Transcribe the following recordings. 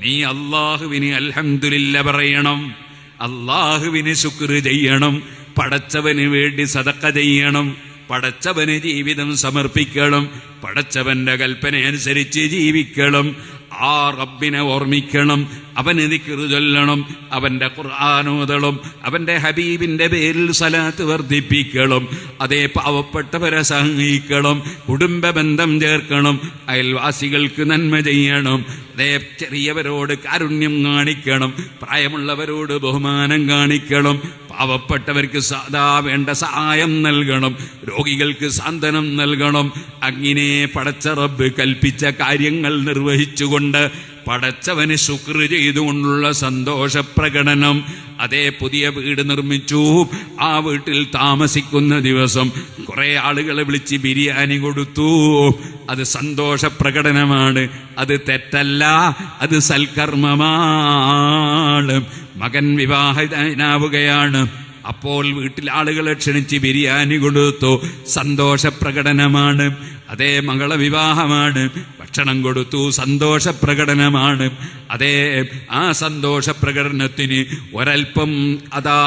നീ അല്ലാഹുവിന് അൽഹംദുലില്ലാ പറയണം, അല്ലാഹുവിന് ശുക്ർ ചെയ്യണം, പടച്ചവന് വേണ്ടി സദഖ ചെയ്യണം, പടച്ചവന് ജീവിതം സമർപ്പിക്കണം, പടച്ചവന്റെ കൽപ്പന അനുസരിച്ച് ജീവിക്കണം, ആ റബ്ബിനെ ഓർമ്മിക്കണം, അവന് ദിക്ർ ചൊല്ലണം, അവന്റെ ഖുർആൻ ഓതണം, അവന്റെ ഹബീബിന്റെ പേരിൽ സ്വലാത്ത് വർദ്ധിപ്പിക്കണം, അതേ പാവപ്പെട്ടവരെ സഹായിക്കണം, കുടുംബ ബന്ധം ചേർക്കണം, അയൽവാസികൾക്ക് നന്മ ചെയ്യണം, അതേ ചെറിയവരോട് കാരുണ്യം കാണിക്കണം, പ്രായമുള്ളവരോട് ബഹുമാനം കാണിക്കണം, പാവപ്പെട്ടവർക്ക് സദാ വേണ്ട സഹായം നൽകണം, രോഗികൾക്ക് സാന്ത്വനം നൽകണം. അങ്ങനെ പടച്ച റബ്ബ് കൽപ്പിച്ച കാര്യങ്ങൾ നിർവഹിച്ചുകൊണ്ട് പടച്ചവന് ശുക്ർ ചെയ്തുകൊണ്ടുള്ള സന്തോഷ പ്രകടനം. അതേ പുതിയ വീട് നിർമ്മിച്ചു, ആ വീട്ടിൽ താമസിക്കുന്ന ദിവസം കുറെ ആളുകളെ വിളിച്ച് ബിരിയാണി കൊടുത്തു, അത് സന്തോഷ പ്രകടനമാണ്, അത് തെറ്റല്ല, അത് സൽക്കർമ്മമാണ്. മകൻ വിവാഹിതനാവുകയാണ്, അപ്പോൾ വീട്ടിൽ ആളുകളെ ക്ഷണിച്ച് ബിരിയാണി കൊടുത്തു, സന്തോഷ പ്രകടനമാണ്. അതേ മകളെ വിവാഹമാണ്, ഭക്ഷണം കൊടുത്തു, സന്തോഷ പ്രകടനമാണ്. അതേ ആ സന്തോഷ പ്രകടനത്തിന് ഒരൽപ്പം അതാ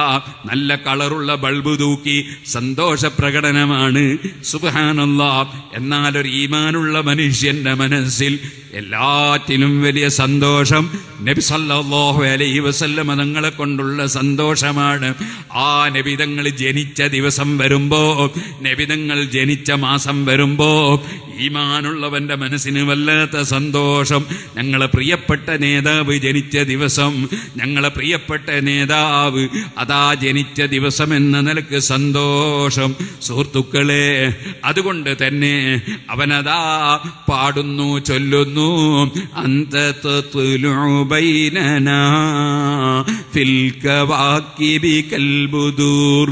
നല്ല കളറുള്ള ബൾബ് തൂക്കി, സന്തോഷ പ്രകടനമാണ്. സുബ്ഹാനല്ലാഹ്. എന്നാൽ ഒരു ഈമാനുള്ള മനുഷ്യന്റെ മനസ്സിൽ എല്ലാറ്റിനും വലിയ സന്തോഷം നബി സല്ലല്ലാഹു അലൈഹി വസല്ലം തങ്ങളെ കൊണ്ടുള്ള സന്തോഷമാണ്. ആ നബിതങ്ങൾ ജനിച്ച ദിവസം വരുമ്പോ, നബിതങ്ങൾ ജനിച്ച മാസം വരുമ്പോ ഈമാനുള്ളവന്റെ മനസ്സിന് വല്ലാത്ത സന്തോഷം. ഞങ്ങളെ പ്രിയപ്പെട്ട നേതാവ് ജനിച്ച ദിവസം, ഞങ്ങളെ പ്രിയപ്പെട്ട നേതാവ് അതാ ജനിച്ച ദിവസം എന്ന നിലക്ക് സന്തോഷം. സുഹൃത്തുക്കളെ, അതുകൊണ്ട് തന്നെ അവനതാ പാടുന്നു, ചൊല്ലുന്നു, അന്ത തത്ലുഉ ബൈനനാ ഫിൽ കവാകിബി കൽബുദൂർ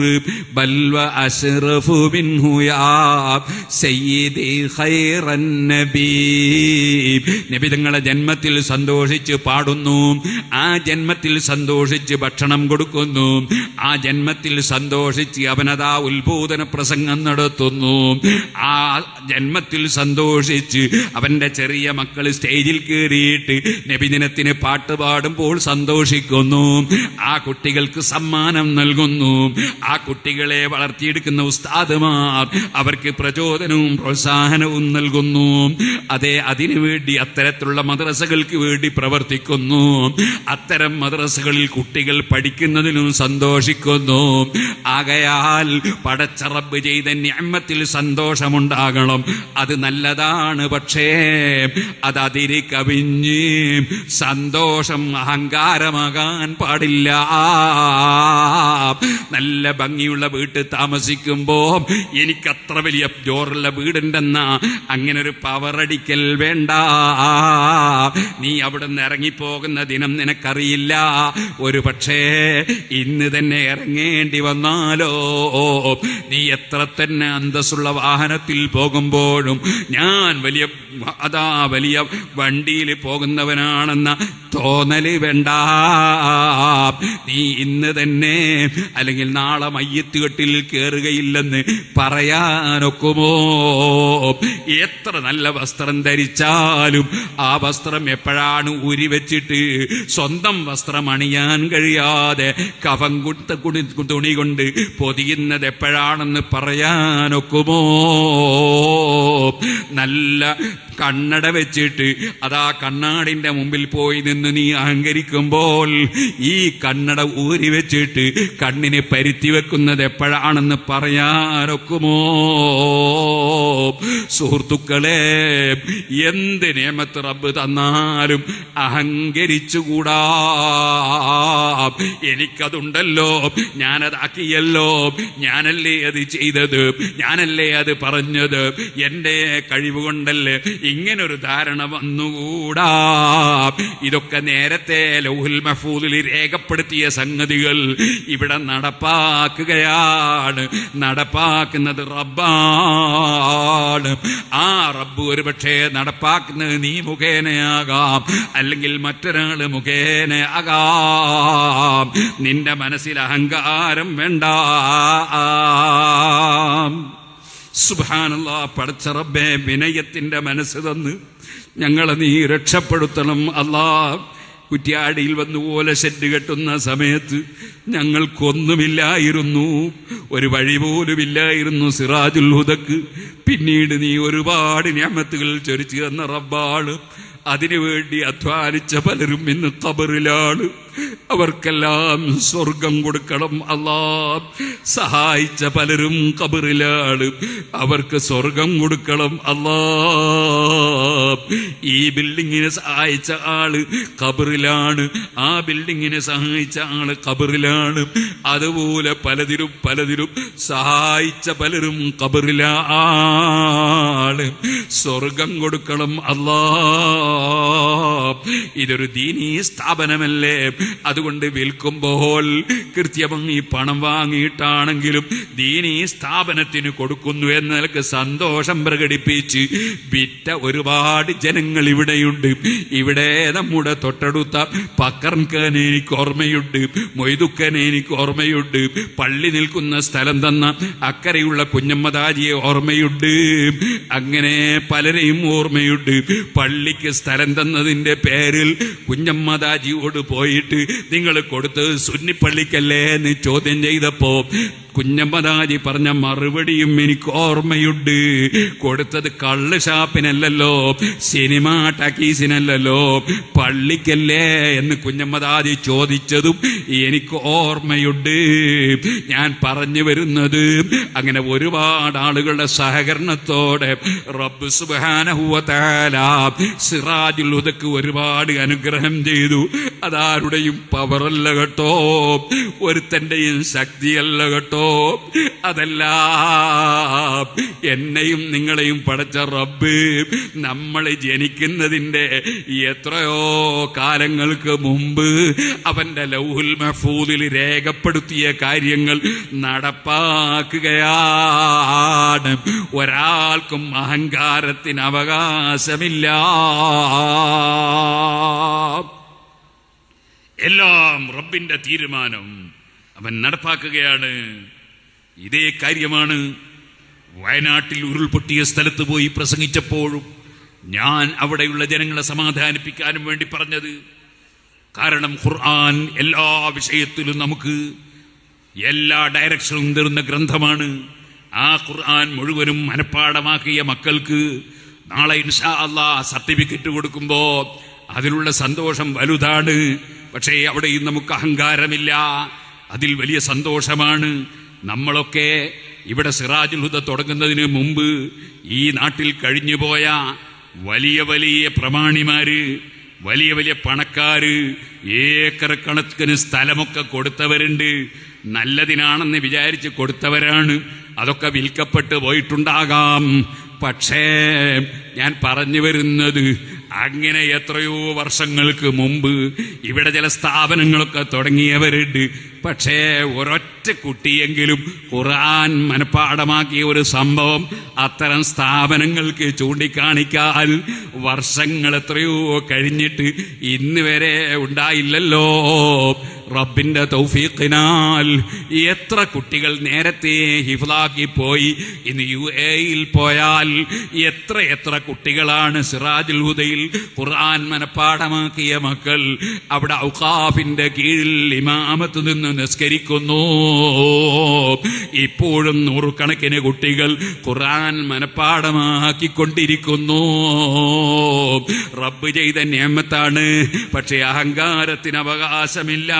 ബൽ വ അശ്റഫു മിൻഹു യാ സയ്യിദി ഖൈറൻ നബി. നബി തങ്ങളുടെ ജന്മത്തിൽ സന്തോഷിച്ച് പാടുന്നു, ആ ജന്മത്തിൽ സന്തോഷിച്ച് ഭക്ഷണം കൊടുക്കുന്നു, ആ ജന്മത്തിൽ സന്തോഷിച്ച് അവനതാ ഉത്ബോധന പ്രസംഗം നടത്തുന്നു, ആ ജന്മത്തിൽ സന്തോഷിച്ച് അവന്റെ ചെറിയ മക്കൾ സ്റ്റേജിൽ കയറിയിട്ട് നബിദിനത്തിന് പാട്ട് പാടുമ്പോൾ സന്തോഷിക്കുന്നു, ആ കുട്ടികൾക്ക് സമ്മാനം നൽകുന്നു, ആ കുട്ടികളെ വളർത്തിയെടുക്കുന്ന ഉസ്താദുമാർ അവർക്ക് പ്രചോദനവും പ്രോത്സാഹനവും നൽകുന്നു. അതെ, അതിനുവേണ്ടി അത്തരത്തിലുള്ള മദ്രസകൾക്ക് വേണ്ടി പ്രവർത്തിക്കുന്നു. അത്തരം മദ്രസകളിൽ കുട്ടികൾ പഠിക്കുന്നതിനും സന്തോഷിക്കുന്നു. ആകയാൽ പടച്ച റബ്ബ് ചെയ്ത നിഅമത്തിൽ സന്തോഷമുണ്ടാകണം, അത് നല്ലതാണ്. പക്ഷേ അത് അതിര് കവിഞ്ഞ് സന്തോഷം അഹങ്കാരമാകാൻ പാടില്ല. നല്ല ഭംഗിയുള്ള വീട്ടിൽ താമസിക്കുമ്പോ എനിക്കത്ര വലിയ ജോറുള്ള വീടുണ്ടെന്ന അങ്ങനെ ഒരു പവറടിക്കൽ വേണ്ട. നീ അവിടെ നിന്ന് ഇറങ്ങിപ്പോകുന്ന ദിനം നിനക്കറിയില്ല. ഒരു പക്ഷേ ഇന്ന് തന്നെ ഇറങ്ങേണ്ടി വന്നാലോ. നീ എത്ര തന്നെ അന്തസ്സുള്ള വാഹനത്തിൽ പോകുമ്പോഴും ഞാൻ വലിയ വണ്ടിയിൽ പോകുന്നവനാണെന്ന തോന്നല് വേണ്ട. നീ ഇന്ന് തന്നെ അല്ലെങ്കിൽ നാളെ മയ്യത്ത് കെട്ടിൽ കയറുകയില്ലെന്ന് പറയാനൊക്കുമോ? എത്ര നല്ല വസ്ത്രം ധരിച്ചാലും ആ വസ്ത്രം എപ്പോഴാണ് ഊരി വെച്ചിട്ട് സ്വന്തം വസ്ത്രം അണിയാൻ കഴിയാതെ കഫം തുണി കൊണ്ട് പൊതിയുന്നത് എപ്പോഴാണെന്ന് പറയാനൊക്കുമോ? നല്ല കണ്ണട വെച്ചിട്ട് അതാ കണ്ണാടിന്റെ മുമ്പിൽ പോയി നിന്ന് നീ അഹങ്കരിക്കുമ്പോൾ ഈ കണ്ണട ഊരി വെച്ചിട്ട് കണ്ണിനെ പരുത്തി വെക്കുന്നത് എപ്പോഴാണെന്ന് പറയാനൊക്കുമോ? സുഹൃത്തുക്കളെ, എന്ത് നിയമത്ത് റബ്ബ് തന്നാലും അഹങ്കരിച്ചുകൂടാ. എനിക്കതുണ്ടല്ലോ, ഞാനതാക്കിയല്ലോ, ഞാനല്ലേ അത് ചെയ്തത്, ഞാനല്ലേ അത് പറഞ്ഞത്, എന്റെ കഴിവുകൊണ്ടല്ലേ, ഇങ്ങനൊരു ധാരണ വന്നുകൂടാ. ഇതൊക്കെ നേരത്തെ ലൗഹുൽ മഹ്ഫൂദിൽ രേഖപ്പെടുത്തിയ സംഗതികൾ ഇവിടെ നടപ്പാക്കുകയാണ്. നടപ്പാക്കുന്നത് റബ്ബാണ്. ആ റബ്ബ് ഒരുപക്ഷെ നടപ്പാക്കുന്നത് നീ മുഖേനയാകാം, അല്ലെങ്കിൽ മറ്റൊരാള് മുഖേനയാകാം. നിന്റെ മനസ്സിൽ അഹങ്കാരം വേണ്ട. സുബ്ഹാനല്ലാഹ്. പടച്ച റബ്ബേ, വിനയത്തിന്റെ മനസ്സ് തന്ന് ഞങ്ങളെ നീ രക്ഷപ്പെടുത്തണം. അല്ലാഹ്, കുറ്റ്യാടിയിൽ വന്ന് ഓല ഷെഡ് കെട്ടുന്ന സമയത്ത് ഞങ്ങൾക്കൊന്നുമില്ലായിരുന്നു, ഒരു വഴി പോലുമില്ലായിരുന്നു സിറാജുൽ ഹുദക്ക്. പിന്നീട് നീ ഒരുപാട് നിഅമത്തുകൾ ചൊരിച്ചു തന്ന റബ്ബാണ്. അതിനുവേണ്ടി അധ്വാനിച്ച പലരും ഇന്ന് ഖബറിലാണ്. അവർക്കെല്ലാം സ്വർഗം കൊടുക്കണം അല്ലാ. സഹായിച്ച പലരും ഖബറിലാണ്, അവർക്ക് സ്വർഗം കൊടുക്കണം അല്ലാ. ഈ ബിൽഡിങ്ങിനെ സഹായിച്ച ആള് ഖബറിലാണ്, ആ ബിൽഡിങ്ങിനെ സഹായിച്ച ആള് ഖബറിലാണ്. അതുപോലെ പലതിലും സഹായിച്ച പലരും ഖബറിലാണ്. സ്വർഗം കൊടുക്കണം അല്ലാ. ഇതൊരു ദീനീ സ്ഥാപനമല്ലേ? അതുകൊണ്ട് വിൽക്കുമ്പോൾ കൃത്യമായി പണം വാങ്ങിയിട്ടാണെങ്കിലും ദീനീ സ്ഥാപനത്തിന് കൊടുക്കുന്നു എന്ന നിലക്ക് സന്തോഷം പ്രകടിപ്പിച്ച് വിറ്റ ഒരുപാട് ജനങ്ങൾ ഇവിടെയുണ്ട്. ഇവിടെ നമ്മുടെ തൊട്ടടുത്ത പക്കർക്കനെ എനിക്ക് ഓർമ്മയുണ്ട്, മൊയ്തുക്കനെ എനിക്ക് ഓർമ്മയുണ്ട്, പള്ളി നിൽക്കുന്ന സ്ഥലം തന്ന അക്കരെയുള്ള കുഞ്ഞമ്മദാജിയെ ഓർമ്മയുണ്ട്. അങ്ങനെ പലരെയും ഓർമ്മയുണ്ട്. പള്ളിക്ക് സ്ഥലം തന്നതിന്റെ പേരിൽ കുഞ്ഞമ്മദാജിയോട് പോയിട്ട് നിങ്ങൾ കൊടുത്തത് സുന്നിപ്പള്ളിക്കല്ലേ എന്ന് ചോദ്യം ചെയ്തപ്പോ കുഞ്ഞമ്മദാജി പറഞ്ഞ മറുപടിയും എനിക്ക് ഓർമ്മയുണ്ട്. കൊടുത്തത് കള്ള് ഷാപ്പിനല്ലല്ലോ, സിനിമ ടക്കീസിനല്ലല്ലോ, പള്ളിക്കല്ലേ എന്ന് കുഞ്ഞമ്മദാജി ചോദിച്ചതും എനിക്ക് ഓർമ്മയുണ്ട്. ഞാൻ പറഞ്ഞു വരുന്നത് അങ്ങനെ ഒരുപാട് ആളുകളുടെ സഹകരണത്തോടെ റബ്ബ് സുബ്ഹാനഹു വ തആല സിറാജുൽ ഹുദക്ക് ഒരുപാട് അനുഗ്രഹം ചെയ്തു. അതാരുടെയും പവറല്ല കേട്ടോ, ഒരുത്തന്റെയും ശക്തിയല്ല കേട്ടോ. അതല്ല, എന്നെയും നിങ്ങളെയും പടച്ച റബ്ബ് നമ്മൾ ജനിക്കുന്നതിന്റെ എത്രയോ കാലങ്ങൾക്ക് മുമ്പ് അവന്റെ ലൗഹുൽ മഹ്ഫൂദിൽ രേഖപ്പെടുത്തിയ കാര്യങ്ങൾ നടപ്പാക്കുകയാണ്. ഒരാൾക്കും അഹങ്കാരത്തിന് അവകാശമില്ല. എല്ലാം റബ്ബിന്റെ തീരുമാനം, അവൻ നടപ്പാക്കുകയാണ്. ഇതേ കാര്യമാണ് വയനാട്ടിൽ ഉരുൾപൊട്ടിയ സ്ഥലത്ത് പോയി പ്രസംഗിച്ചപ്പോഴും ഞാൻ അവിടെയുള്ള ജനങ്ങളെ സമാധാനിപ്പിക്കാനും വേണ്ടി പറഞ്ഞത്. കാരണം ഖുർആൻ എല്ലാ വിഷയത്തിലും നമുക്ക് എല്ലാ ഡയറക്ഷനും തരുന്ന ഗ്രന്ഥമാണ്. ആ ഖുർആൻ മുഴുവനും മനഃപ്പാഠമാക്കിയ മക്കൾക്ക് നാളെ ഇൻഷാ അല്ലാഹ് സർട്ടിഫിക്കറ്റ് കൊടുക്കുമ്പോ അതിലുള്ള സന്തോഷം വലുതാണ്. പക്ഷേ അവിടെയും നമുക്ക് അഹങ്കാരമില്ല, അതിൽ വലിയ സന്തോഷമാണ്. നമ്മളൊക്കെ ഇവിടെ സിറാജുൽ ഹുദ തുടങ്ങുന്നതിന് മുമ്പ് ഈ നാട്ടിൽ കഴിഞ്ഞുപോയ വലിയ വലിയ പ്രമാണിമാര്, വലിയ വലിയ പണക്കാര് ഏക്കർ കണക്കിന് സ്ഥലമൊക്കെ കൊടുത്തവരുണ്ട്. നല്ലതിനാണെന്ന് വിചാരിച്ച് കൊടുത്തവരാണ്. അതൊക്കെ വിൽക്കപ്പെട്ട് പോയിട്ടുണ്ടാകാം. പക്ഷേ ഞാൻ പറഞ്ഞു വരുന്നത്, അങ്ങനെ എത്രയോ വർഷങ്ങൾക്ക് മുമ്പ് ഇവിടെ ചില സ്ഥാപനങ്ങളൊക്കെ തുടങ്ങിയവരുണ്ട്. പക്ഷേ ഒരൊറ്റ കുട്ടിയെങ്കിലും ഖുർആൻ മനഃപ്പാഠമാക്കിയ ഒരു സംഭവം അത്തരം സ്ഥാപനങ്ങൾക്ക് ചൂണ്ടിക്കാണിക്കാൻ വർഷങ്ങൾ എത്രയോ കഴിഞ്ഞിട്ട് ഇന്ന് വരെ ഉണ്ടായില്ലല്ലോ. റബ്ബിന്റെ തൗഫീഖിനാൽ എത്ര കുട്ടികൾ നേരത്തെ ഹിഫ്ളാക്കി പോയി. ഇന്ന് UAE പോയാൽ എത്ര കുട്ടികളാണ് സിറാജുൽ ഹുദയിൽ ഖുർആൻ മനഃപ്പാഠമാക്കിയ മക്കൾ അവിടെ ഔഖാഫിന്റെ കീഴിൽ ഇമാമത്ത് നിന്ന് നിസ്കരിക്കുന്നു. ഇപ്പോഴും നൂറുകണക്കിന് കുട്ടികൾ ഖുർആൻ മനഃപ്പാഠമാക്കിക്കൊണ്ടിരിക്കുന്നു. റബ്ബ് ചെയ്ത നിഅമത്താണ്. പക്ഷേ അഹങ്കാരത്തിന് അവകാശമില്ല.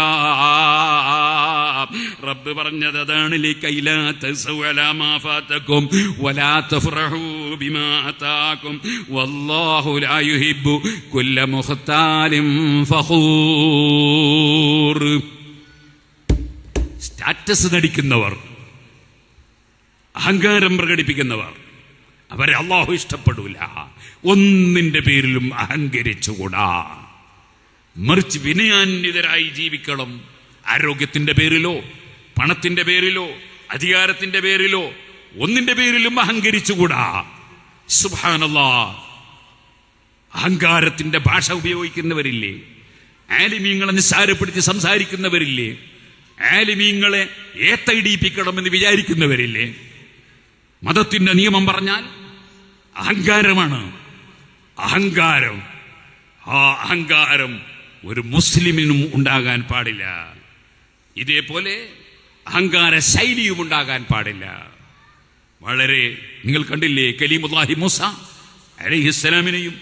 റബ്ബ് പറഞ്ഞത് അതാണ്, ലികൈലാ തസൗ അലാ മാ ഫാതകും വലാ തഫറഹു ബിമാ അതാകും വല്ലാഹു ലാ യുഹിബ്ബു കുല്ല മുഖ്താലിൻ ഫഖൂർ. സ്റ്റാറ്റസ് നടിക്കുന്നവർ, അഹങ്കാരം പ്രകടിപ്പിക്കുന്നവർ, അവരെ അല്ലാഹു ഇഷ്ടപ്പെടൂല. ഒന്നിന്റെ പേരിലും അഹങ്കരിച്ചുകൂടാ, മറിച്ച് വിനയാന്വിതരായി ജീവിക്കണം. ആരോഗ്യത്തിന്റെ പേരിലോ പണത്തിന്റെ പേരിലോ അധികാരത്തിന്റെ പേരിലോ ഒന്നിന്റെ പേരിലും അഹങ്കരിച്ചുകൂടാ. സുബ്ഹാനല്ലാഹ്. അഹങ്കാരത്തിന്റെ ഭാഷ ഉപയോഗിക്കുന്നവരില്ലേ? ആലിമീങ്ങളെ നിസ്സാരപ്പെടുത്തി സംസാരിക്കുന്നവരില്ലേ? ആലിമീങ്ങളെ ഏത്തയിടിപ്പിക്കണമെന്ന് വിചാരിക്കുന്നവരില്ലേ? മതത്തിന്റെ നിയമം പറഞ്ഞാൽ അഹങ്കാരമാണ്. അഹങ്കാരം, ആ അഹങ്കാരം ഒരു മുസ്ലിമിനും ഉണ്ടാകാൻ പാടില്ല. ഇതേപോലെ അഹങ്കാര ശൈലിയും ഉണ്ടാകാൻ പാടില്ല. വളരെ നിങ്ങൾ കണ്ടില്ലേ, കലീമുല്ലാഹി മൂസ അലൈഹിസ്സലാമിനെയും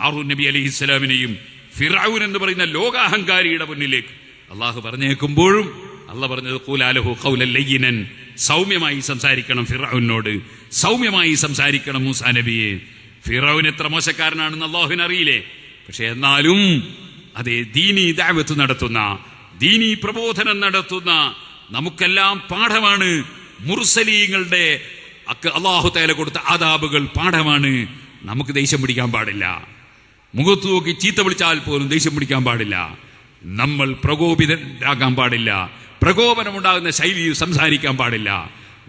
ഹാറൂൻ നബി അലൈഹിസ്സലാമിനെയും ഫിർഔൻ എന്ന് പറയുന്ന ലോകാഹങ്കാരിയുടെ മുന്നിലേക്ക് അള്ളാഹു പറഞ്ഞേക്കുമ്പോഴും അള്ളാഹ് പറഞ്ഞത് ഖൂലാലഹു ഖൗലൻ ലയ്യിനൻ, സൗമ്യമായി സംസാരിക്കണം ഫിർഔനോട്, സൗമ്യമായി സംസാരിക്കണം മൂസാ നബിയെ. ഫിർഔൻ എത്ര മോശക്കാരനാണെന്ന് അള്ളാഹുവിന് അറിയില്ലേ? പക്ഷെ എന്നാലും അതേ ദീനി ദഅവത്ത് നടത്തുന്ന, ദീനി പ്രബോധനം നടത്തുന്ന നമുക്കെല്ലാം പാഠമാണ്. മുർസലീങ്ങളുടെ അല്ലാഹു തആല കൊടുത്ത ആദാബുകൾ പാഠമാണ്. നമുക്ക് ദേഷ്യം പിടിക്കാൻ പാടില്ല. മുഖത്ത് നോക്കി ചീത്ത വിളിച്ചാൽ പോലും ദേഷ്യം പിടിക്കാൻ പാടില്ല. നമ്മൾ പ്രകോപിതരാകാൻ പാടില്ല. പ്രകോപനമുണ്ടാകുന്ന ശൈലിയിൽ സംസാരിക്കാൻ പാടില്ല.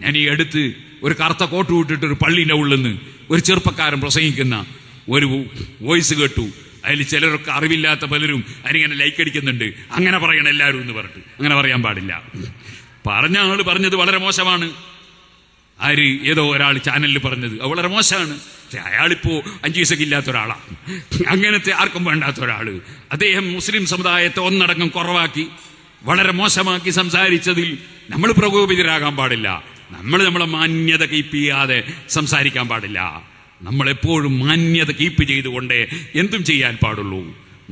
ഞാൻ ഈ അടുത്ത് ഒരു കറുത്ത കോട്ട് വിട്ടിട്ട് ഒരു പള്ളിയുടെ ഉള്ളിൽ നിന്ന് ഒരു ചെറുപ്പക്കാരൻ പ്രസംഗിക്കുന്ന ഒരു വോയിസ് കേട്ടു. അതിൽ ചിലരൊക്കെ അറിവില്ലാത്ത പലരും അതിനിങ്ങനെ ലൈക്ക് അടിക്കുന്നുണ്ട്. അങ്ങനെ പറയണം എല്ലാവരും എന്ന് പറഞ്ഞിട്ട്. അങ്ങനെ പറയാൻ പാടില്ല. പറഞ്ഞ ആള് പറഞ്ഞത് വളരെ മോശമാണ്. ആര് ഏതോ ഒരാൾ ചാനലിൽ പറഞ്ഞത് അത് വളരെ മോശമാണ്. പക്ഷെ അയാളിപ്പോ 5 പൈസക്ക് ഇല്ലാത്ത ഒരാളാണ്. അങ്ങനത്തെ ആർക്കും വേണ്ടാത്ത ഒരാള്. അദ്ദേഹം മുസ്ലിം സമുദായത്തെ ഒന്നടങ്കം കുറവാക്കി വളരെ മോശമാക്കി സംസാരിച്ചതിൽ നമ്മൾ പ്രകോപിതരാകാൻ പാടില്ല. നമ്മളെ മാന്യത കീപ്പ് ചെയ്യാതെ സംസാരിക്കാൻ പാടില്ല. നമ്മളെപ്പോഴും മാന്യത കീപ്പ് ചെയ്തുകൊണ്ട് എന്തും ചെയ്യാൻ പാടുള്ളൂ.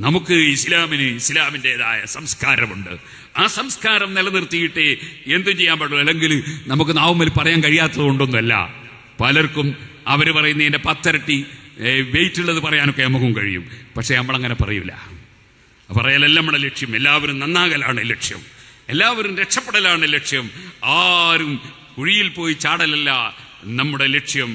നമുക്ക് ഇസ്ലാമിൻ്റെതായ സംസ്കാരമുണ്ട്. ആ സംസ്കാരം നിലനിർത്തിയിട്ട് എന്തും ചെയ്യാൻ പാടുള്ളൂ. അല്ലെങ്കിൽ നമുക്ക് നാവുമ്മൽ പറയാൻ കഴിയാത്തത് കൊണ്ടൊന്നുമല്ല. പലർക്കും അവർ പറയുന്നതിൻ്റെ 10 ഇരട്ടി വെയിറ്റ് ഉള്ളത് പറയാനൊക്കെ നമുക്കും കഴിയും. പക്ഷെ നമ്മളങ്ങനെ പറയൂല. പറയലല്ല നമ്മുടെ ലക്ഷ്യം. എല്ലാവരും നന്നാകലാണ് ലക്ഷ്യം. എല്ലാവരും രക്ഷപ്പെടലാണ് ലക്ഷ്യം. ആരും കുഴിയിൽ പോയി ചാടലല്ല നമ്മുടെ ലക്ഷ്യം.